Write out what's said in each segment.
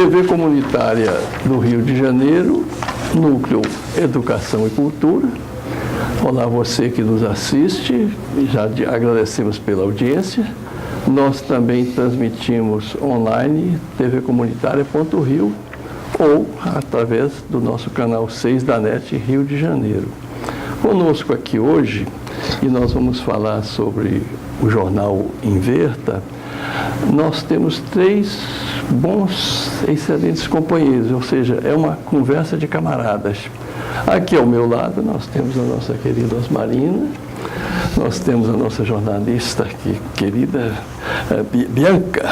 TV Comunitária do Rio de Janeiro, Núcleo Educação e Cultura. Olá, você que nos assiste, já agradecemos pela audiência. Nós também transmitimos online, tvcomunitaria.rio ou através do nosso canal 6 da NET Rio de Janeiro. Conosco aqui hoje, e nós vamos falar sobre o jornal Inverta, nós temos 3 bons, excelentes companheiros, ou seja, é uma conversa de camaradas. Aqui ao meu lado nós temos a nossa querida Osmarina, nós temos a nossa jornalista aqui, querida Bianca.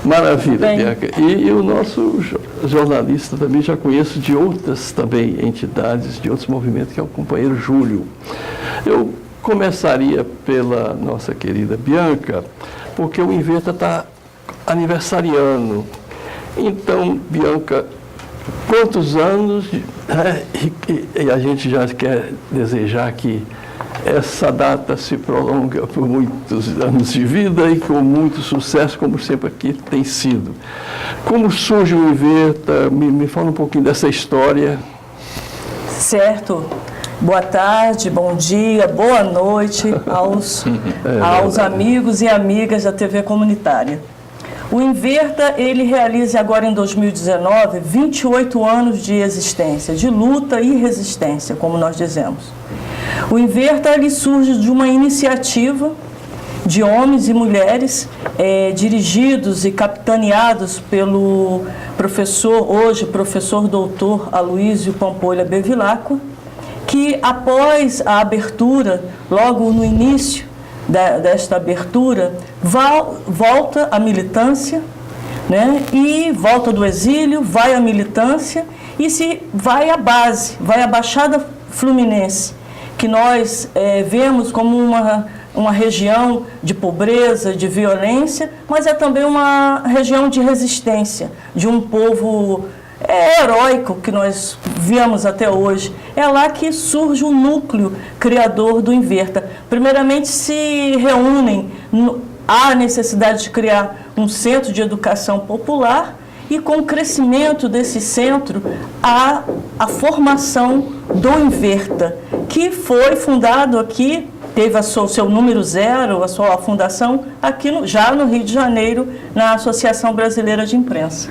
Maravilha, bem. Bianca. E o nosso jornalista também já conheço de outras também entidades, de outros movimentos, que é o companheiro Júlio. Eu começaria pela nossa querida Bianca, porque o Inverta está aniversariando. Então, Bianca, quantos anos, e a gente já quer desejar que essa data se prolonga por muitos anos de vida e com muito sucesso, como sempre aqui tem sido. Como surge o Inverta? Me fala um pouquinho dessa história. Certo. Boa tarde, bom dia, boa noite aos amigos e amigas da TV Comunitária. O Inverta, ele realiza agora em 2019 28 anos de existência, de luta e resistência, como nós dizemos. O Inverta, ele surge de uma iniciativa de homens e mulheres dirigidos e capitaneados pelo professor, hoje professor doutor Aloísio Pampolha Bevilacqua, que após a abertura, logo no início desta abertura, volta à militância, né? E volta do exílio, vai à militância e se vai à base, vai à Baixada Fluminense, que nós vemos como uma região de pobreza, de violência, mas é também uma região de resistência, de um povo heróico que nós vemos até hoje. É lá que surge o núcleo criador do Inverta. Primeiramente se reúnem, há a necessidade de criar um centro de educação popular e com o crescimento desse centro, há a formação do Inverta, que foi fundado aqui, teve seu número 0, a sua fundação, aqui já no Rio de Janeiro, na Associação Brasileira de Imprensa.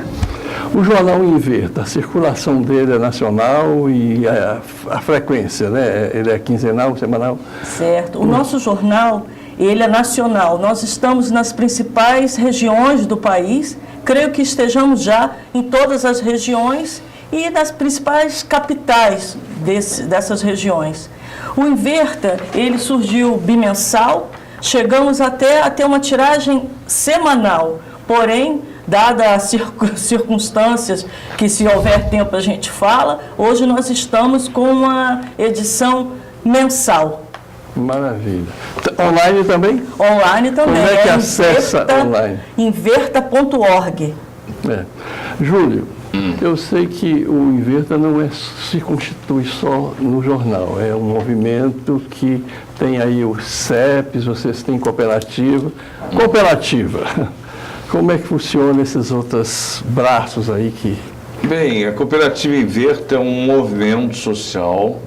O jornal Inverta, a circulação dele é nacional e a frequência, né? Ele é quinzenal, semanal? Certo. O nosso jornal, ele é nacional. Nós estamos nas principais regiões do país, creio que estejamos já em todas as regiões e nas principais capitais dessas regiões. O Inverta, ele surgiu bimensal, chegamos até a ter uma tiragem semanal, porém, dadas as circunstâncias que, se houver tempo, a gente fala, hoje nós estamos com uma edição mensal. Maravilha. Online também? Online também. Como é que acessa online? Inverta.org. Júlio, eu sei que o Inverta não se constitui só no jornal, é um movimento que tem aí os CEPs, vocês têm cooperativa. Como é que funciona esses outros braços aí que... Bem, a Cooperativa Inverta é um movimento social,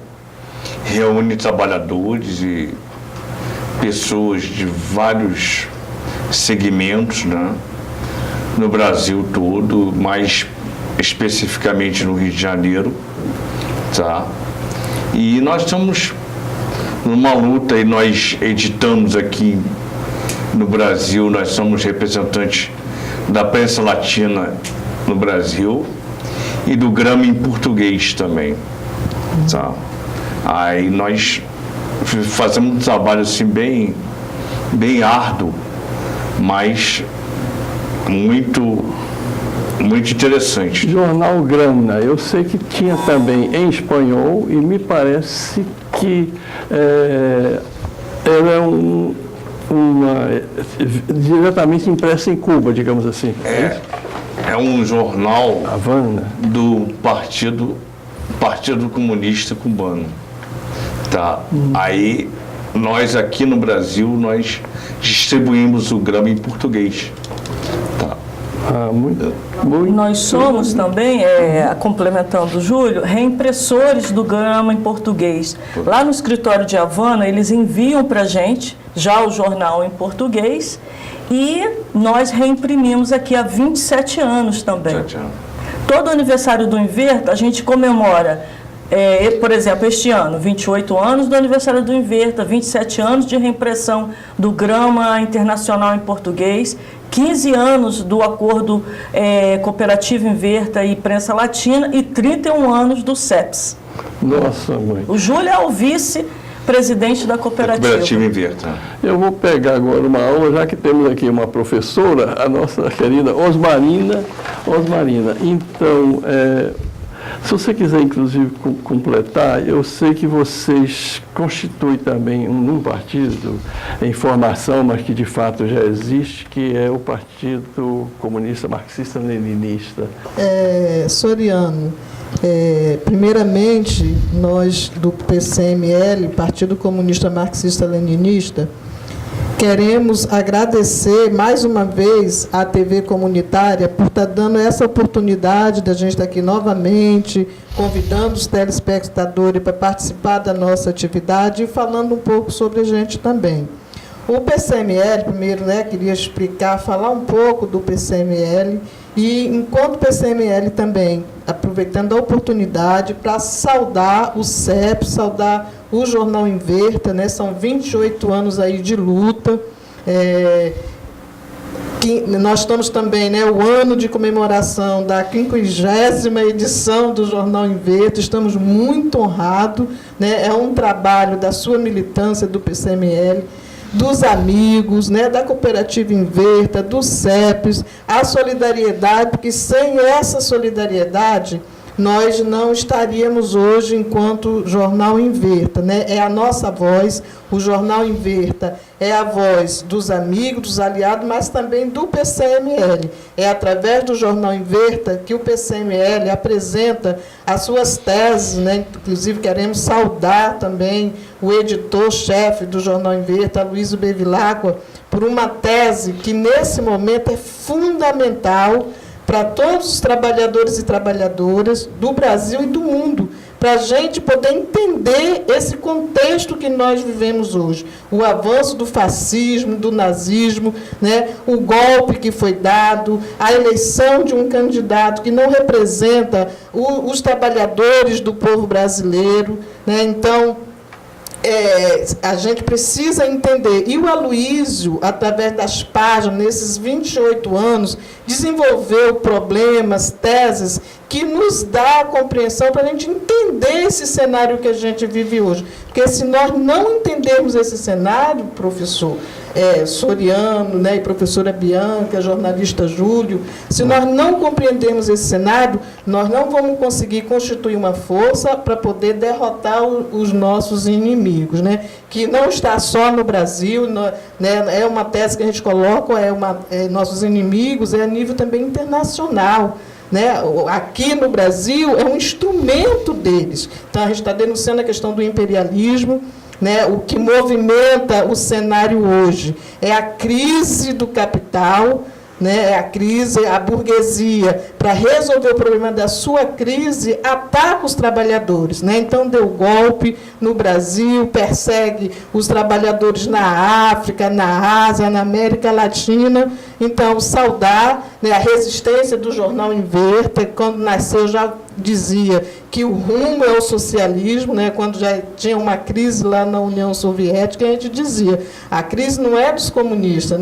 reúne trabalhadores e pessoas de vários segmentos, né, no Brasil todo, mais especificamente no Rio de Janeiro, tá? E nós estamos numa luta e nós editamos aqui no Brasil, nós somos representantes da prensa latina no Brasil e do Grama em português também, tá? Aí nós fazemos um trabalho assim bem árduo, mas muito interessante. Jornal Grama, eu sei que tinha também em espanhol e me parece que era diretamente impressa em Cuba, digamos assim. É um jornal Havana do Partido Comunista Cubano. Tá. Aí nós aqui no Brasil nós distribuímos o Grama em português. Tá. Muito. Nós somos também, complementando o Júlio, reimpressores do Gama em português. Lá no escritório de Havana, eles enviam para a gente já o jornal em português e nós reimprimimos aqui há 27 anos também. Todo aniversário do Inverta, a gente comemora, por exemplo, este ano, 28 anos do aniversário do Inverta, 27 anos de reimpressão do Grama Internacional em português, 15 anos do acordo Cooperativa Inverta e Prensa Latina e 31 anos do CEPS. Nossa, mãe. O Júlio é o vice-presidente da cooperativa. Cooperativa Inverta. Eu vou pegar agora uma aula, já que temos aqui uma professora, a nossa querida Osmarina. Então, se você quiser, inclusive, completar, eu sei que vocês constituem também um partido em formação, mas que de fato já existe, que é o Partido Comunista Marxista-Leninista. Soriano, primeiramente, nós do PCML, Partido Comunista Marxista-Leninista, queremos agradecer mais uma vez à TV comunitária por estar dando essa oportunidade da gente estar aqui novamente, convidando os telespectadores para participar da nossa atividade e falando um pouco sobre a gente também. O PCML, primeiro, queria explicar, falar um pouco do PCML e, enquanto PCML também, aproveitando a oportunidade para saudar o CEP, saudar o Jornal Inverta, são 28 anos aí de luta, que nós estamos também, o ano de comemoração da 50ª edição do Jornal Inverta, estamos muito honrados, é um trabalho da sua militância do PCML, dos amigos, da Cooperativa Inverta, dos CEPs, a solidariedade, porque sem essa solidariedade nós não estaríamos hoje enquanto Jornal Inverta. É a nossa voz, o Jornal Inverta é a voz dos amigos, dos aliados, mas também do PCML. É através do Jornal Inverta que o PCML apresenta as suas teses, inclusive queremos saudar também o editor-chefe do Jornal Inverta, Luísio Bevilacqua, por uma tese que nesse momento é fundamental para todos os trabalhadores e trabalhadoras do Brasil e do mundo, para a gente poder entender esse contexto que nós vivemos hoje. O avanço do fascismo, do nazismo, o golpe que foi dado, a eleição de um candidato que não representa os trabalhadores do povo brasileiro. Então, a gente precisa entender. E o Aloísio, através das páginas, nesses 28 anos, desenvolveu problemas, teses, que nos dá a compreensão para a gente entender esse cenário que a gente vive hoje. Porque se nós não entendermos esse cenário, professor Soriano, e professora Bianca, jornalista Júlio, se nós não compreendermos esse cenário, nós não vamos conseguir constituir uma força para poder derrotar os nossos inimigos, que não está só no Brasil, é uma tese que a gente coloca, nossos inimigos, a nível também internacional. Aqui no Brasil é um instrumento deles. Então, a gente está denunciando a questão do imperialismo. O que movimenta o cenário hoje é a crise do capital, a crise, a burguesia, para resolver o problema da sua crise, ataca os trabalhadores. Então, deu golpe no Brasil, persegue os trabalhadores na África, na Ásia, na América Latina. Então, saudar a resistência do Jornal Inverta, quando nasceu já dizia que o rumo é o socialismo, quando já tinha uma crise lá na União Soviética, a gente dizia, a crise não é dos comunistas,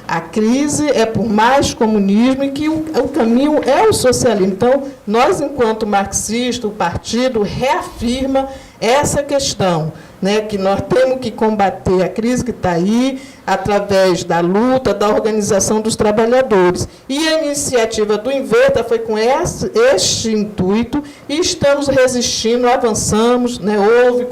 a crise é por mais comunismo e que o caminho é o socialismo. Então, nós, enquanto marxistas, o partido reafirma essa questão, que nós temos que combater a crise que está aí, através da luta, da organização dos trabalhadores. E a iniciativa do Inverta foi com este intuito e estamos resistindo, avançamos, houve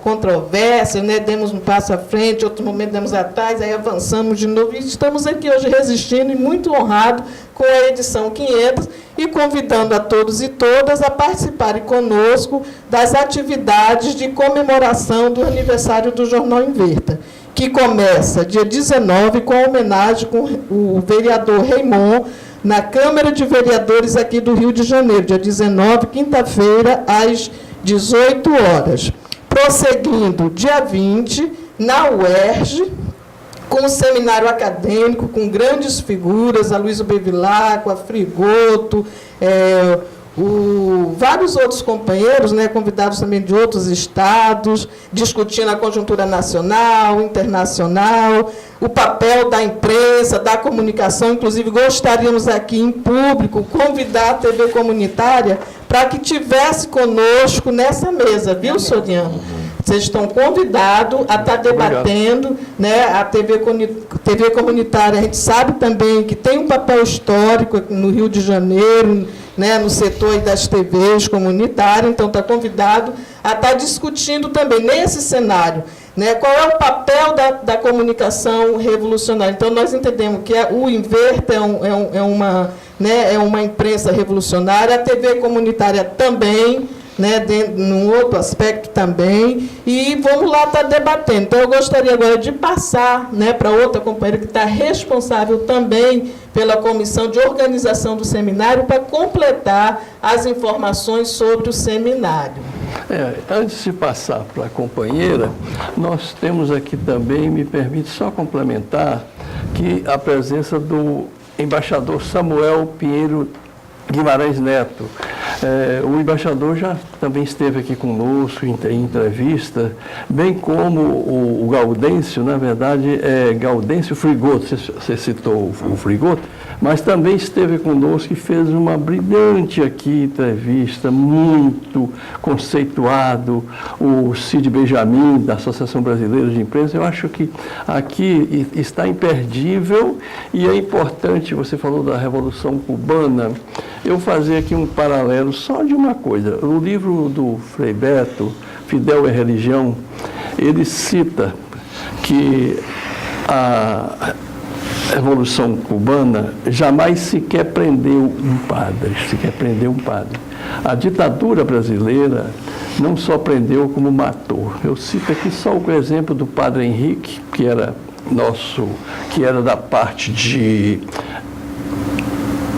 controvérsias, né? Demos um passo à frente, outro momento demos atrás, aí avançamos de novo. E estamos aqui hoje resistindo e muito honrado com a edição 500 e convidando a todos e todas a participarem conosco das atividades de comemoração do aniversário do Jornal Inverta, que começa dia 19 com a homenagem com o vereador Raimon, na Câmara de Vereadores aqui do Rio de Janeiro, dia 19, quinta-feira, às 18 horas. Prosseguindo, dia 20, na UERJ, com um seminário acadêmico, com grandes figuras, a Luísa Bevilacqua, a Frigoto, vários outros companheiros, né, convidados também de outros estados, discutindo a conjuntura nacional, internacional, o papel da imprensa, da comunicação. Inclusive, gostaríamos aqui em público convidar a TV comunitária para que tivesse conosco nessa mesa, viu, Soriano? Vocês estão convidados a estar debatendo, né, a TV comunitária. A gente sabe também que tem um papel histórico no Rio de Janeiro, né, no setor das TVs comunitárias, então está convidado a estar discutindo também nesse cenário, né, qual é o papel da comunicação revolucionária. Então, nós entendemos que o Inverta é uma imprensa revolucionária, a TV comunitária também, né, num outro aspecto também, e vamos lá estar debatendo. Então, eu gostaria agora de passar, né, para outra companheira que está responsável também pela comissão de organização do seminário, para completar as informações sobre o seminário. Antes de passar para a companheira, nós temos aqui também, me permite só complementar, que a presença do embaixador Samuel Pinheiro Guimarães Neto. O embaixador já também esteve aqui conosco em entrevista, bem como o Gaudêncio, na verdade, Gaudêncio Frigoto, você citou o Frigoto, mas também esteve conosco e fez uma brilhante aqui entrevista, muito conceituado, o Cid Benjamin, da Associação Brasileira de Imprensa. Eu acho que aqui está imperdível e é importante, você falou da Revolução Cubana, eu fazer aqui um paralelo só de uma coisa. O livro do Frei Beto, Fidel e Religião, ele cita que a Revolução Cubana jamais sequer prendeu um padre, A ditadura brasileira não só prendeu, como matou. Eu cito aqui só o exemplo do padre Henrique, que era da parte de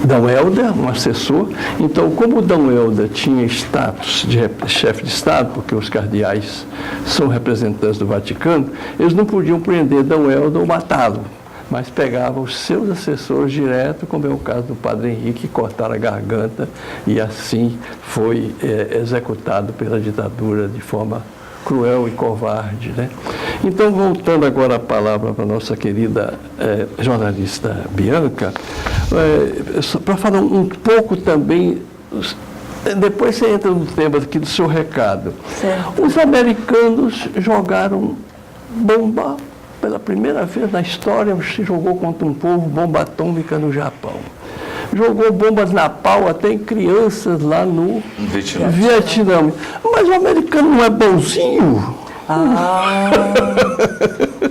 Dom Helder, um assessor. Então, como o Dom Helder tinha status de chefe de Estado, porque os cardeais são representantes do Vaticano, eles não podiam prender Dom Helder ou matá-lo, mas pegavam os seus assessores direto, como é o caso do padre Henrique, cortaram a garganta e assim foi executado pela ditadura de forma cruel e covarde, né? Então, voltando agora a palavra para a nossa querida jornalista Bianca, para falar um pouco também, depois você entra no tema aqui do seu recado. Certo. Os americanos jogaram bomba, pela primeira vez na história, se jogou contra um povo bomba atômica no Japão. Jogou bombas napalm até em crianças lá no Vietnã. Mas o americano não é bonzinho?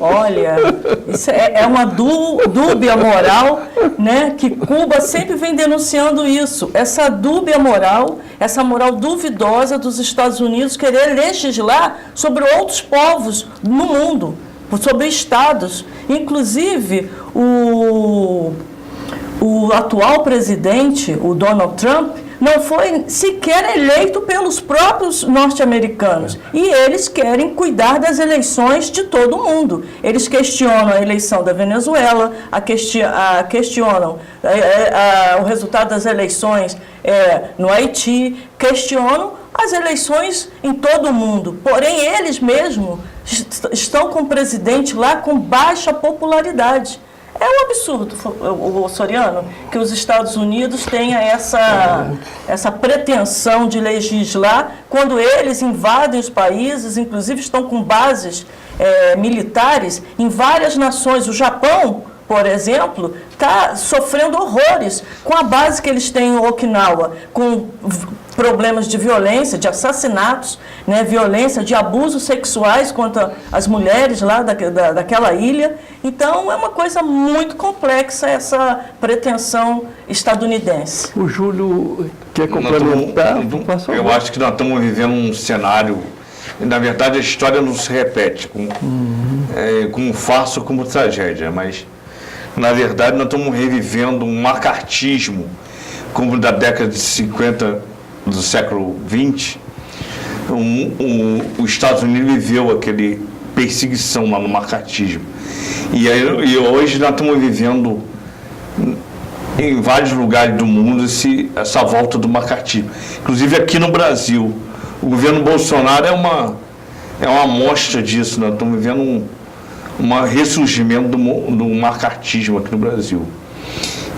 Olha, isso é uma dúbia moral, né, que Cuba sempre vem denunciando isso. Essa dúbia moral, essa moral duvidosa dos Estados Unidos querer legislar sobre outros povos no mundo, sobre estados. Inclusive, o atual presidente, o Donald Trump, não foi sequer eleito pelos próprios norte-americanos. E eles querem cuidar das eleições de todo mundo. Eles questionam a eleição da Venezuela, questionam o resultado das eleições no Haiti, questionam as eleições em todo o mundo. Porém, eles mesmos estão com o presidente lá com baixa popularidade. É um absurdo, o Soriano, que os Estados Unidos tenham essa pretensão de legislar quando eles invadem os países, inclusive estão com bases militares em várias nações. O Japão, por exemplo, está sofrendo horrores com a base que eles têm em Okinawa, com problemas de violência, de assassinatos, né, violência, de abusos sexuais contra as mulheres lá daquela ilha. Então, é uma coisa muito complexa essa pretensão estadunidense. O Júlio quer complementar? Eu acho que nós estamos vivendo um cenário. Na verdade, a história não se repete com farsa ou como tragédia, mas, na verdade, nós estamos revivendo um macartismo, como da década de 50 do século XX. Os Estados Unidos viveu aquele perseguição lá no macartismo. E hoje nós estamos vivendo em vários lugares do mundo essa volta do macartismo. Inclusive aqui no Brasil. O governo Bolsonaro é uma amostra disso. Nós estamos vivendo um ressurgimento do macartismo aqui no Brasil.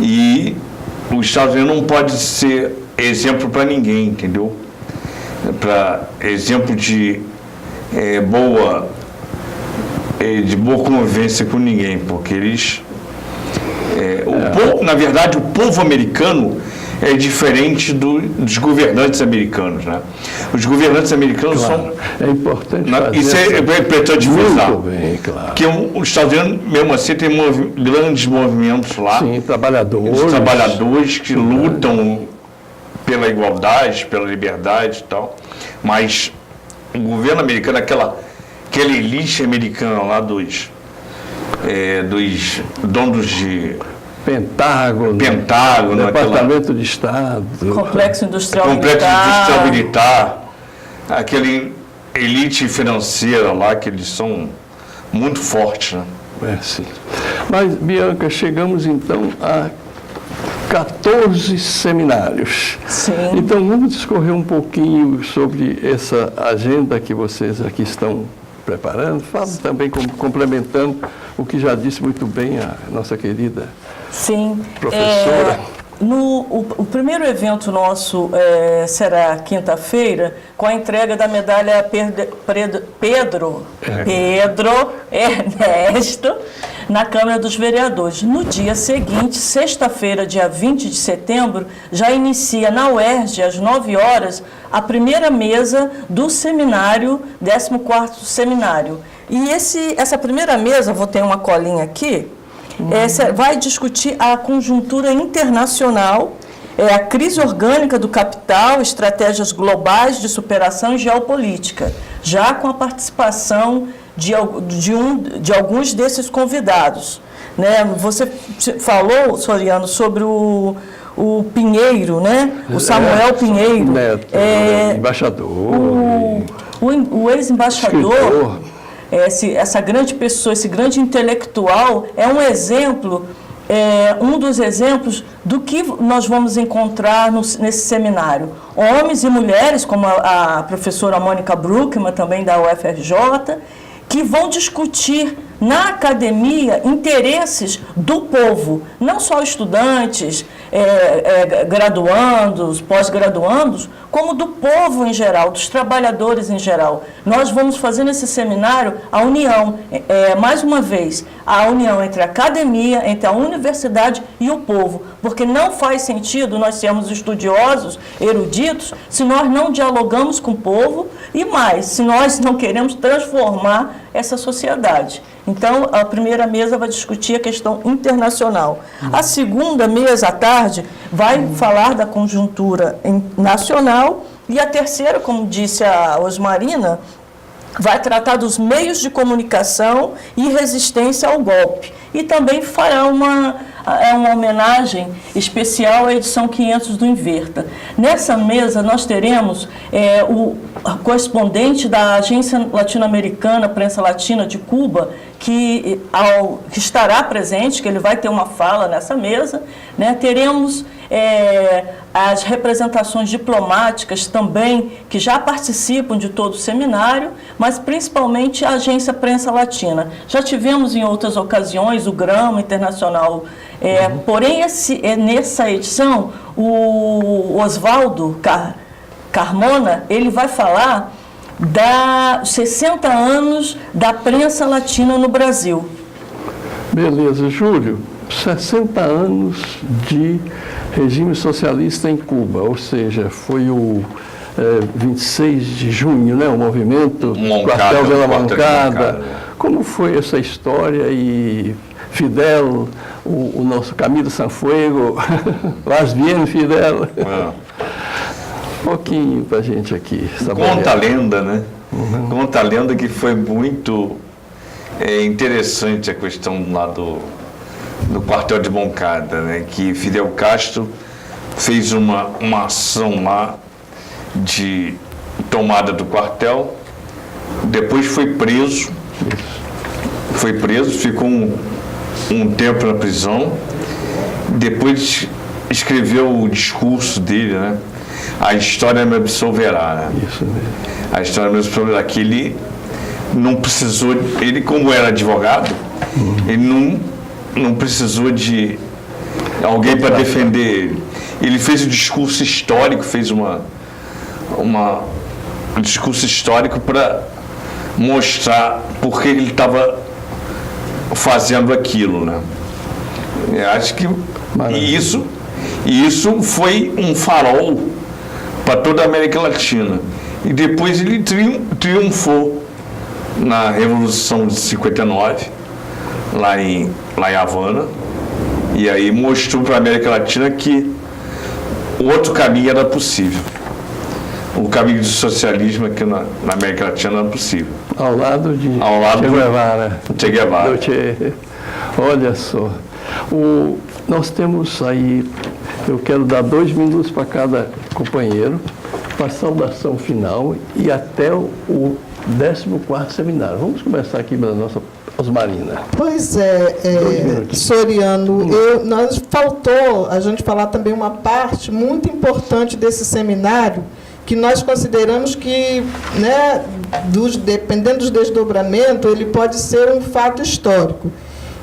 E os Estados Unidos não pode ser exemplo para ninguém, entendeu? Para exemplo de boa convivência com ninguém, porque eles... na verdade, o povo americano é diferente dos governantes americanos, né? Os governantes americanos são... É importante fazer isso é importante frisar. Muito bem, claro. Porque os Estados Unidos, mesmo assim, tem grandes movimentos lá. Sim, trabalhadores. Os trabalhadores que lutam pela igualdade, pela liberdade e tal. Mas o governo americano, aquela elite americana lá dos donos de... Pentágono, Departamento de Estado, Complexo Industrial Militar, aquele elite financeira lá, que eles são muito fortes, né? Sim. Mas, Bianca, chegamos então a 14 seminários. Sim. Então, vamos discorrer um pouquinho sobre essa agenda que vocês aqui estão preparando. Fala também, complementando o que já disse muito bem a nossa querida professora. O primeiro evento nosso será quinta-feira, com a entrega da medalha Pedro Ernesto, na Câmara dos Vereadores. No dia seguinte, sexta-feira, dia 20 de setembro, já inicia na UERJ, às 9 horas, a primeira mesa do seminário, 14º seminário. E essa primeira mesa, vou ter uma colinha aqui, vai discutir a conjuntura internacional, a crise orgânica do capital, estratégias globais de superação e geopolítica, já com a participação de alguns desses convidados. Né? Você falou, Soriano, sobre o Pinheiro, né? O Samuel Pinheiro. Neto, embaixador. O ex-embaixador, essa grande pessoa, esse grande intelectual, é um exemplo, um dos exemplos do que nós vamos encontrar nesse seminário. Homens e mulheres, como a professora Mônica Bruckmann, também da UFRJ, que vão discutir na academia interesses do povo, não só estudantes, graduandos, pós-graduandos, como do povo em geral, dos trabalhadores em geral. Nós vamos fazer nesse seminário a união, mais uma vez, a união entre a academia, entre a universidade e o povo, porque não faz sentido nós sermos estudiosos, eruditos, se nós não dialogamos com o povo e mais, se nós não queremos transformar essa sociedade. Então, a primeira mesa vai discutir a questão internacional. A segunda mesa, à tarde, vai falar da conjuntura nacional. E a terceira, como disse a Osmarina, vai tratar dos meios de comunicação e resistência ao golpe. E também fará uma homenagem especial à edição 500 do Inverta. Nessa mesa, nós teremos o correspondente da Agência Latino-Americana, Prensa Latina de Cuba, que estará presente, que ele vai ter uma fala nessa mesa, né? Teremos as representações diplomáticas também, que já participam de todo o seminário, mas principalmente a Agência Prensa Latina. Já tivemos em outras ocasiões o Grama Internacional, porém nessa edição o Oswaldo Carmona, ele vai falar da 60 anos da prensa latina no Brasil. Beleza, Júlio, 60 anos de regime socialista em Cuba, ou seja, foi o 26 de junho, né, o movimento Quartel de la Moncada. Como foi essa história? E Fidel, o nosso Camilo Sanfuego, Las Bien Fidel. Um pouquinho para a gente aqui. Conta a lenda, né? Conta a lenda que foi muito interessante a questão lá do quartel de Moncada, né? Que Fidel Castro fez uma ação lá de tomada do quartel, depois foi preso, ficou um tempo na prisão, depois escreveu o discurso dele, né? A história me absolverá, né? Isso mesmo. A história me absolverá, que ele não precisou, ele como era advogado, ele não precisou de alguém para defender ele. Ele fez o discurso histórico, fez um discurso histórico para mostrar por que ele estava fazendo aquilo, né? Eu acho que isso foi um farol para toda a América Latina. E depois ele triunfou na Revolução de 59, lá em Havana, e aí mostrou para a América Latina que o outro caminho era possível. O caminho do socialismo aqui na América Latina era possível. Ao lado de Che Guevara. Che Guevara. Olha só. Nós temos aí, eu quero dar 2 minutos para cada companheiro, para a saudação final e até o 14º seminário. Vamos começar aqui pela nossa Osmarina. Pois Soriano, faltou a gente falar também uma parte muito importante desse seminário, que nós consideramos que, né, dependendo dos desdobramentos, ele pode ser um fato histórico,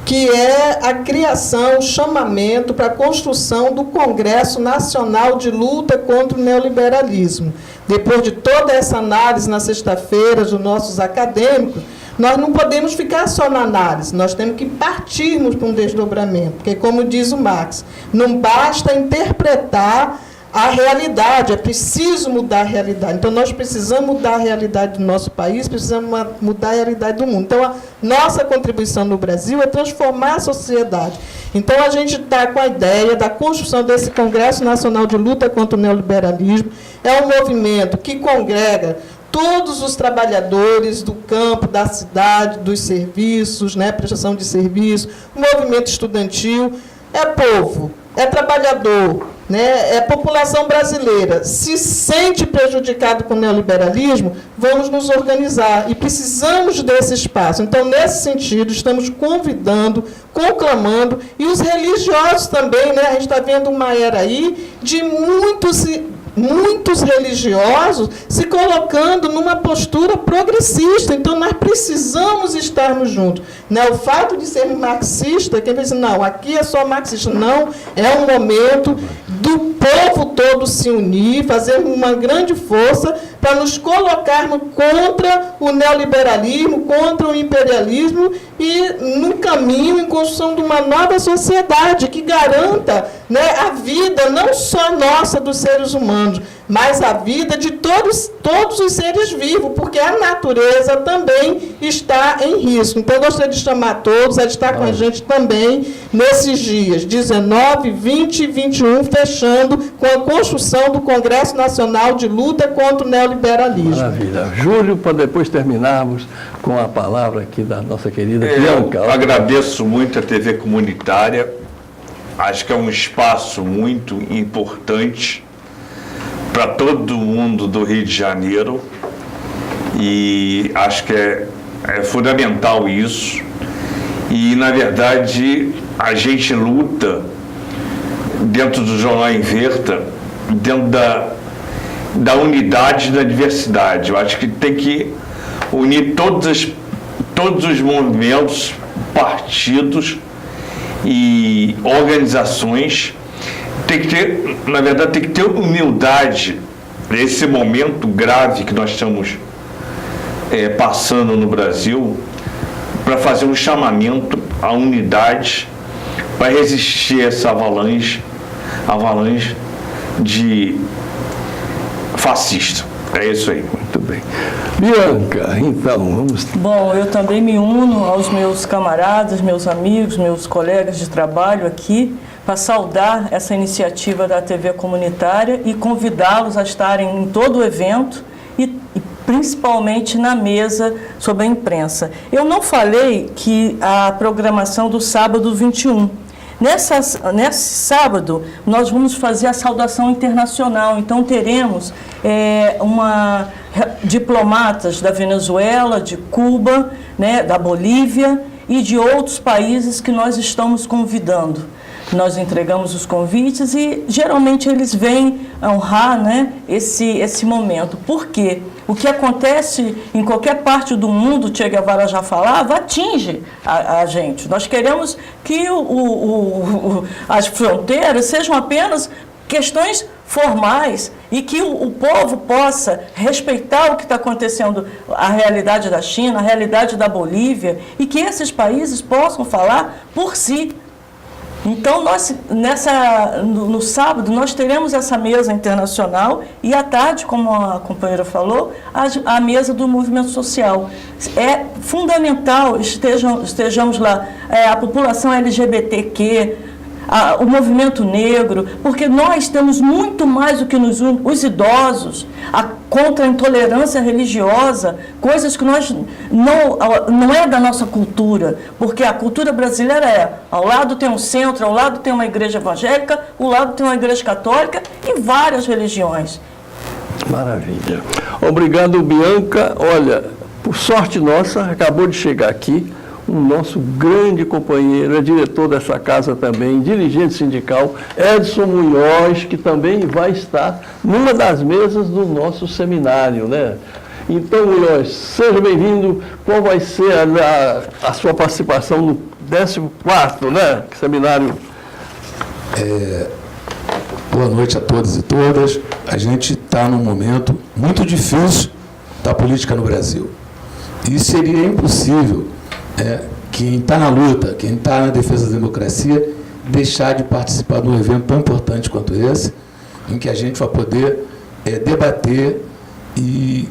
que é a criação, o chamamento para a construção do Congresso Nacional de Luta contra o Neoliberalismo. Depois de toda essa análise na sexta-feira dos nossos acadêmicos, nós não podemos ficar só na análise, nós temos que partirmos para um desdobramento, porque, como diz o Marx, não basta interpretar a realidade, é preciso mudar a realidade. Então, nós precisamos mudar a realidade do nosso país, precisamos mudar a realidade do mundo. Então, a nossa contribuição no Brasil é transformar a sociedade. Então, a gente está com a ideia da construção desse Congresso Nacional de Luta contra o Neoliberalismo. É um movimento que congrega todos os trabalhadores do campo, da cidade, dos serviços, né, prestação de serviço, o movimento estudantil, é povo, é trabalhador, né, é população brasileira. Se sente prejudicado com o neoliberalismo, vamos nos organizar e precisamos desse espaço. Então, nesse sentido, estamos convidando, conclamando, e os religiosos também, né, a gente está vendo uma era aí de muitos religiosos se colocando numa postura progressista. Então, nós precisamos estarmos juntos. Né? O fato de ser marxista, quem pensa, não, aqui é só marxista. Não, é um momento do povo todo se unir, fazer uma grande força para nos colocarmos contra o neoliberalismo, contra o imperialismo e no caminho em construção de uma nova sociedade que garanta, né, a vida não só nossa dos seres humanos, mas a vida de todos os seres vivos, porque a natureza também está em risco. Então, eu gostaria de chamar todos a estar com a gente também nesses dias, 19, 20 e 21, fechando com a construção do Congresso Nacional de Luta contra o Neoliberalismo. Maravilha. Júlio, para depois terminarmos com a palavra aqui da nossa querida Bianca. Eu agradeço muito a TV Comunitária. Acho que é um espaço muito importante para todo mundo do Rio de Janeiro, e acho que é fundamental isso. E, na verdade, a gente luta dentro do Jornal Inverta, dentro da unidade e da diversidade. Eu acho que tem que unir todos os movimentos, partidos e organizações. Tem que ter, na verdade, tem que ter humildade nesse momento grave que nós estamos passando no Brasil, para fazer um chamamento a unidade, vai resistir a essa avalanche de fascista. É isso aí. Muito bem. Bianca, então, vamos... Bom, eu também me uno aos meus camaradas, meus amigos, meus colegas de trabalho aqui, para saudar essa iniciativa da TV comunitária e convidá-los a estarem em todo o evento e principalmente na mesa sobre a imprensa. Eu não falei que a programação do sábado 21. Nesse sábado, nós vamos fazer a saudação internacional. Então, teremos diplomatas da Venezuela, de Cuba, né, da Bolívia e de outros países que nós estamos convidando. Nós entregamos os convites e, geralmente, eles vêm honrar, né, esse momento. Por quê? O que acontece em qualquer parte do mundo, Che Guevara já falava, atinge a gente. Nós queremos que as fronteiras sejam apenas questões formais e que o povo possa respeitar o que está acontecendo, a realidade da China, a realidade da Bolívia, e que esses países possam falar por si. Então, no sábado, nós teremos essa mesa internacional e, à tarde, como a companheira falou, a mesa do movimento social. É fundamental estejamos lá, a população LGBTQ, o movimento negro, porque nós temos muito mais do que nos une, os idosos, contra a intolerância religiosa, coisas que nós não é da nossa cultura, porque a cultura brasileira ao lado tem um centro, ao lado tem uma igreja evangélica, ao lado tem uma igreja católica e várias religiões. Maravilha. Obrigado, Bianca. Olha, por sorte nossa, acabou de chegar aqui o nosso grande companheiro, é diretor dessa casa também, dirigente sindical, Edson Munhoz, que também vai estar numa das mesas do nosso seminário, né? Então, Munhoz, seja bem-vindo. Qual vai ser a sua participação no 14º, né, seminário? Boa noite a todos e todas. A gente está num momento muito difícil da política no Brasil. E seria impossível quem está na luta, quem está na defesa da democracia, deixar de participar de um evento tão importante quanto esse, em que a gente vai poder debater e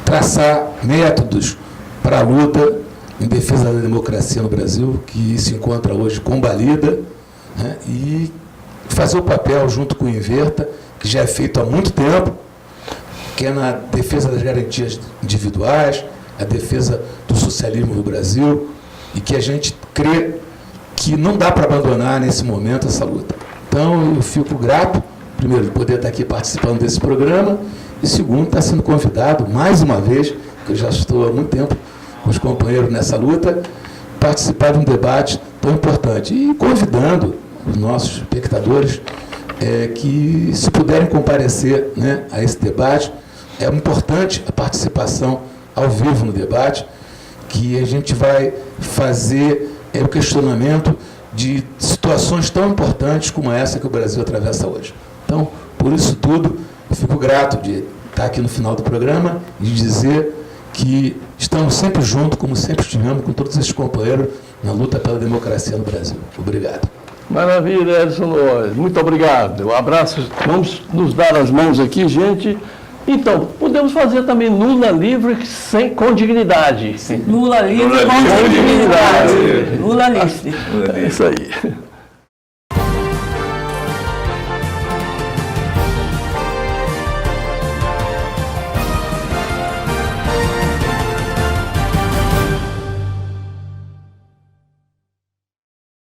traçar métodos para a luta em defesa da democracia no Brasil, que se encontra hoje combalida, né, e fazer o papel junto com o Inverta, que já é feito há muito tempo, que é na defesa das garantias individuais, a defesa do socialismo no Brasil, e que a gente crê que não dá para abandonar nesse momento essa luta. Então, eu fico grato, primeiro, de poder estar aqui participando desse programa, e segundo, estar sendo convidado, mais uma vez, que eu já estou há muito tempo com os companheiros nessa luta, participar de um debate tão importante. E convidando os nossos espectadores que, se puderem comparecer, né, a esse debate, é importante a participação ao vivo no debate, que a gente vai fazer o questionamento de situações tão importantes como essa que o Brasil atravessa hoje. Então, por isso tudo, eu fico grato de estar aqui no final do programa e de dizer que estamos sempre juntos, como sempre estivemos, com todos esses companheiros na luta pela democracia no Brasil. Obrigado. Maravilha, Edson Munhoz. Muito obrigado. Um abraço. Vamos nos dar as mãos aqui, gente. Então, podemos fazer também Lula livre com dignidade. Lula livre com dignidade. Lula livre. É isso aí.